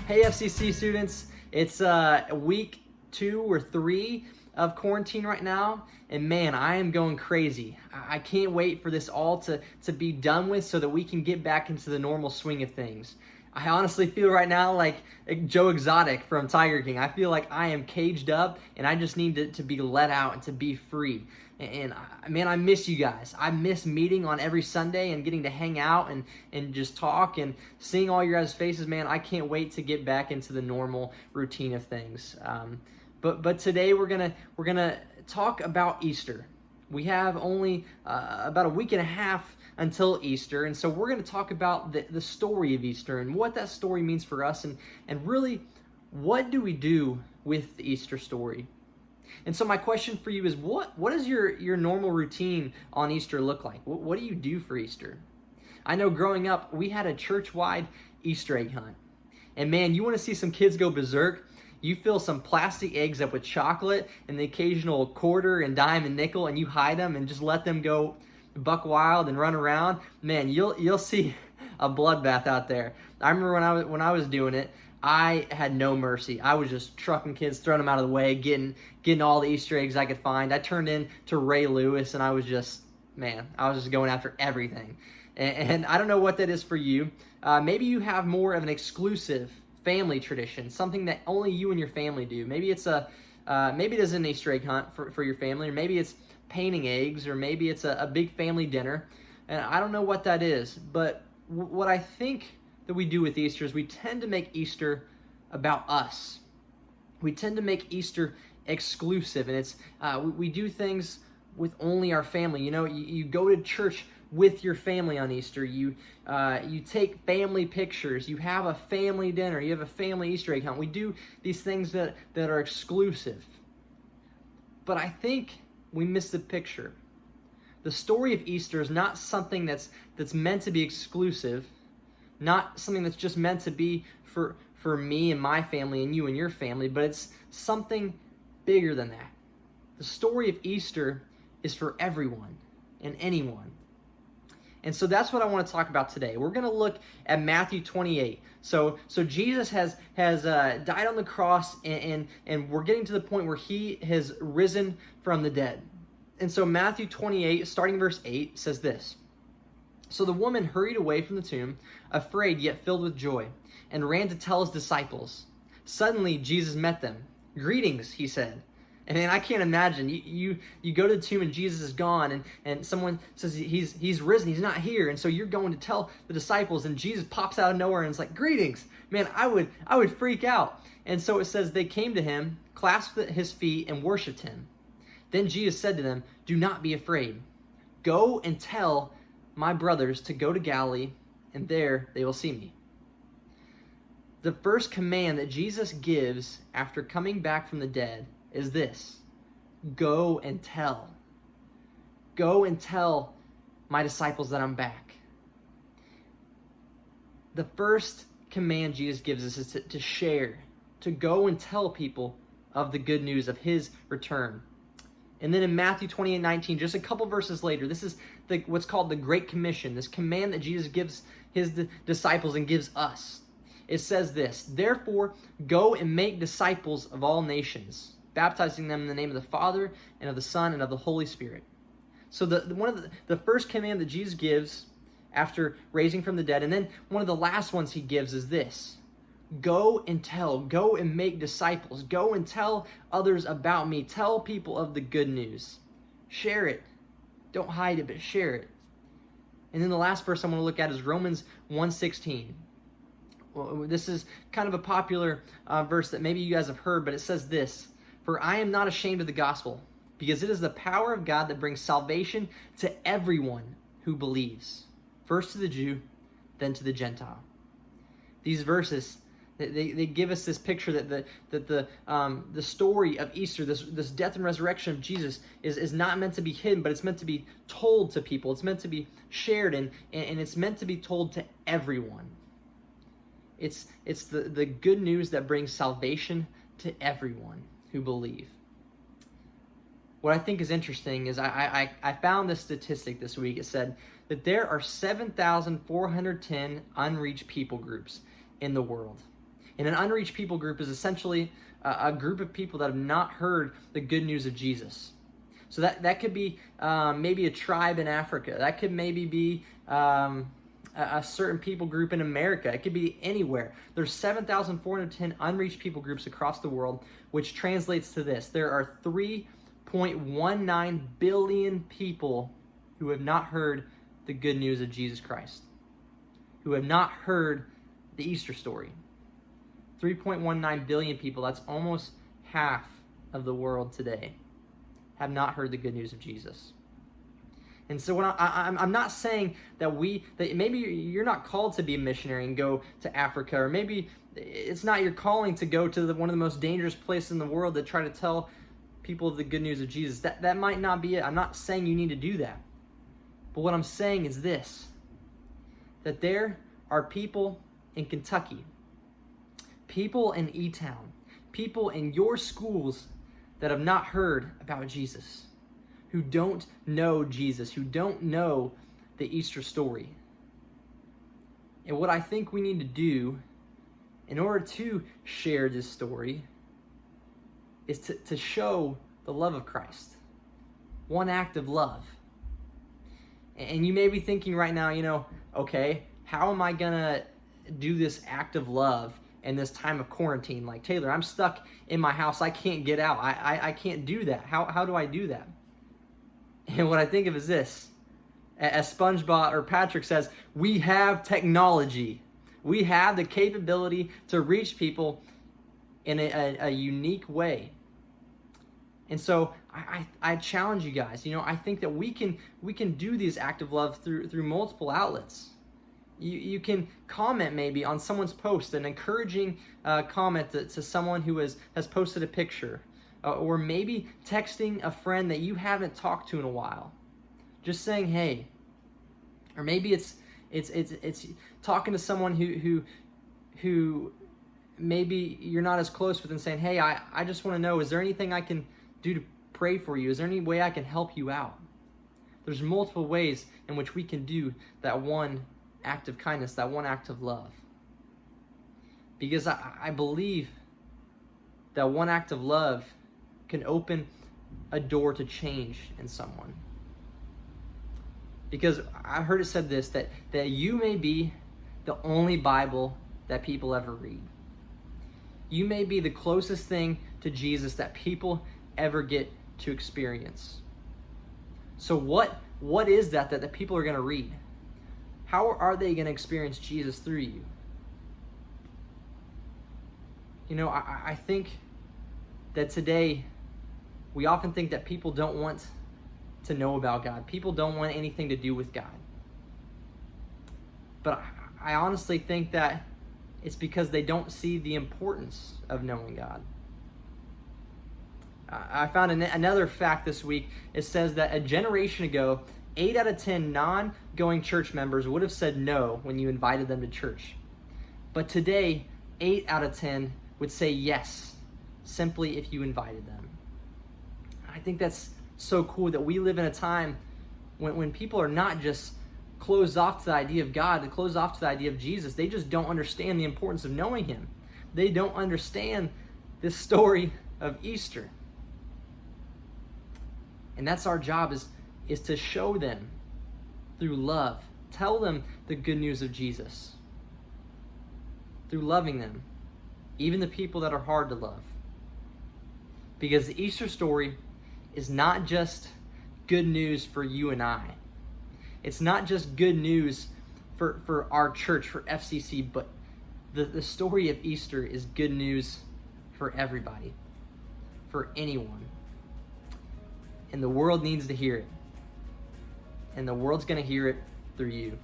Hey FCC students, it's week 2 or 3 of quarantine right now, and man, I am going crazy. I can't wait for this all to be done with so that we can get back into the normal swing of things. I honestly feel right now like Joe Exotic from Tiger King. I feel like I am caged up and I just need to be let out and to be free. And man, I miss you guys. I miss meeting on every Sunday and getting to hang out and just talk and seeing all your guys' faces. Man, I can't wait to get back into the normal routine of things. But today we're gonna talk about Easter. We have only about a week and a half until Easter, and so we're going to talk about the story of Easter and what that story means for us, and really, what do we do with the Easter story? And so my question for you is, what does your normal routine on Easter look like? What do you do for Easter? I know growing up, we had a church-wide Easter egg hunt. And man, you want to see some kids go berserk? You fill some plastic eggs up with chocolate and the occasional quarter and dime and nickel, and you hide them and just let them go buck wild and run around. Man, you'll see a bloodbath out there. I remember when I was doing it, I had no mercy. I was just trucking kids, throwing them out of the way, getting all the Easter eggs I could find. I turned into Ray Lewis, and I was just going after everything. And I don't know what that is for you. Maybe you have more of an exclusive family tradition, something that only you and your family do. Maybe it's maybe it is an Easter egg hunt for your family, or maybe it's painting eggs, or maybe it's a big family dinner. And I don't know what that is, but what I think that we do with Easter is we tend to make Easter about us. We tend to make Easter exclusive, and it's we do things with only our family. You know, you go to church with your family on Easter. You take family pictures. You have a family dinner. You have a family Easter egg hunt. We do these things that are exclusive. But I think we miss the picture. The story of Easter is not something that's meant to be exclusive, not something that's just meant to be for me and my family and you and your family, but it's something bigger than that. The story of Easter is for everyone and anyone. And so that's what I want to talk about today. We're going to look at Matthew 28. So Jesus has died on the cross, and we're getting to the point where he has risen from the dead. And so Matthew 28, starting verse 8, says this. So the woman hurried away from the tomb, afraid yet filled with joy, and ran to tell his disciples. Suddenly Jesus met them. "Greetings," he said. And then I can't imagine, you go to the tomb and Jesus is gone, and someone says he's risen, he's not here, and so you're going to tell the disciples, and Jesus pops out of nowhere and it's like, "Greetings." Man, I would freak out. And so it says they came to him, clasped at his feet, and worshipped him. Then Jesus said to them, "Do not be afraid. Go and tell my brothers to go to Galilee, and there they will see me." The first command that Jesus gives after coming back from the dead is this: go and tell. Go and tell my disciples that I'm back. The first command Jesus gives us is to share, to go and tell people of the good news of his return. And then in Matthew 28:19, just a couple verses later, this is what's called the Great Commission, this command that Jesus gives his disciples and gives us. It says this: "Therefore, go and make disciples of all nations, baptizing them in the name of the Father and of the Son and of the Holy Spirit." So one of the first command that Jesus gives after raising from the dead, and then one of the last ones he gives is this: go and tell, go and make disciples, go and tell others about me, tell people of the good news. Share it. Don't hide it, but share it. And then the last verse I want to look at is Romans 1:16. Well, this is kind of a popular verse that maybe you guys have heard, but it says this: "For I am not ashamed of the gospel, because it is the power of God that brings salvation to everyone who believes, first to the Jew, then to the Gentile." These verses, they give us this picture that the story of Easter, this death and resurrection of Jesus, is not meant to be hidden, but it's meant to be told to people. It's meant to be shared, and it's meant to be told to everyone. It's the good news that brings salvation to everyone who believe. What I think is interesting is I found this statistic this week. It said that there are 7,410 unreached people groups in the world. And an unreached people group is essentially a group of people that have not heard the good news of Jesus. So that could be maybe a tribe in Africa. That could maybe be a certain people group in America. It could be anywhere. There's 7,410 unreached people groups across the world, which translates to this. There are 3.19 billion people who have not heard the good news of Jesus Christ, who have not heard the Easter story. 3.19 billion people, that's almost half of the world today, have not heard the good news of Jesus. And so when I'm not saying that maybe you're not called to be a missionary and go to Africa, or maybe it's not your calling to go to one of the most dangerous places in the world to try to tell people the good news of Jesus. That might not be it. I'm not saying you need to do that. But what I'm saying is this, that there are people in Kentucky, people in E-Town, people in your schools that have not heard about Jesus, who don't know Jesus, who don't know the Easter story. And what I think we need to do in order to share this story is to show the love of Christ. One act of love. And you may be thinking right now, okay, how am I going to do this act of love in this time of quarantine? Like, Taylor, I'm stuck in my house. I can't get out. I can't do that. How do I do that? And what I think of is this. As SpongeBob or Patrick says, we have technology. We have the capability to reach people in a unique way. And so I challenge you guys. I think that we can do these acts of love through multiple outlets. You can comment maybe on someone's post, an encouraging comment to someone who has posted a picture, or maybe texting a friend that you haven't talked to in a while, just saying hey. Or maybe it's talking to someone who maybe you're not as close with and saying, hey, I just want to know, is there anything I can do to pray for you? Is there any way I can help you out? There's multiple ways in which we can do that one act of kindness, that one act of love. Because I believe that one act of love can open a door to change in someone. Because I heard it said this, that you may be the only Bible that people ever read. You may be the closest thing to Jesus that people ever get to experience. So what is that the people are going to read? How are they going to experience Jesus through you? I think that today we often think that people don't want to know about God. People don't want anything to do with God. But I honestly think that it's because they don't see the importance of knowing God. I found another fact this week. It says that a generation ago, 8 out of 10 non-going church members would have said no when you invited them to church. But today, 8 out of 10 would say yes, simply if you invited them. I think that's so cool that we live in a time when people are not just closed off to the idea of God, they closed off to the idea of Jesus. They just don't understand the importance of knowing Him. They don't understand this story of Easter. And that's our job, is to show them through love. Tell them the good news of Jesus. Through loving them. Even the people that are hard to love. Because the Easter story is not just good news for you and I. It's not just good news for our church, for FCC, but the story of Easter is good news for everybody, for anyone. And the world needs to hear it. And the world's going to hear it through you.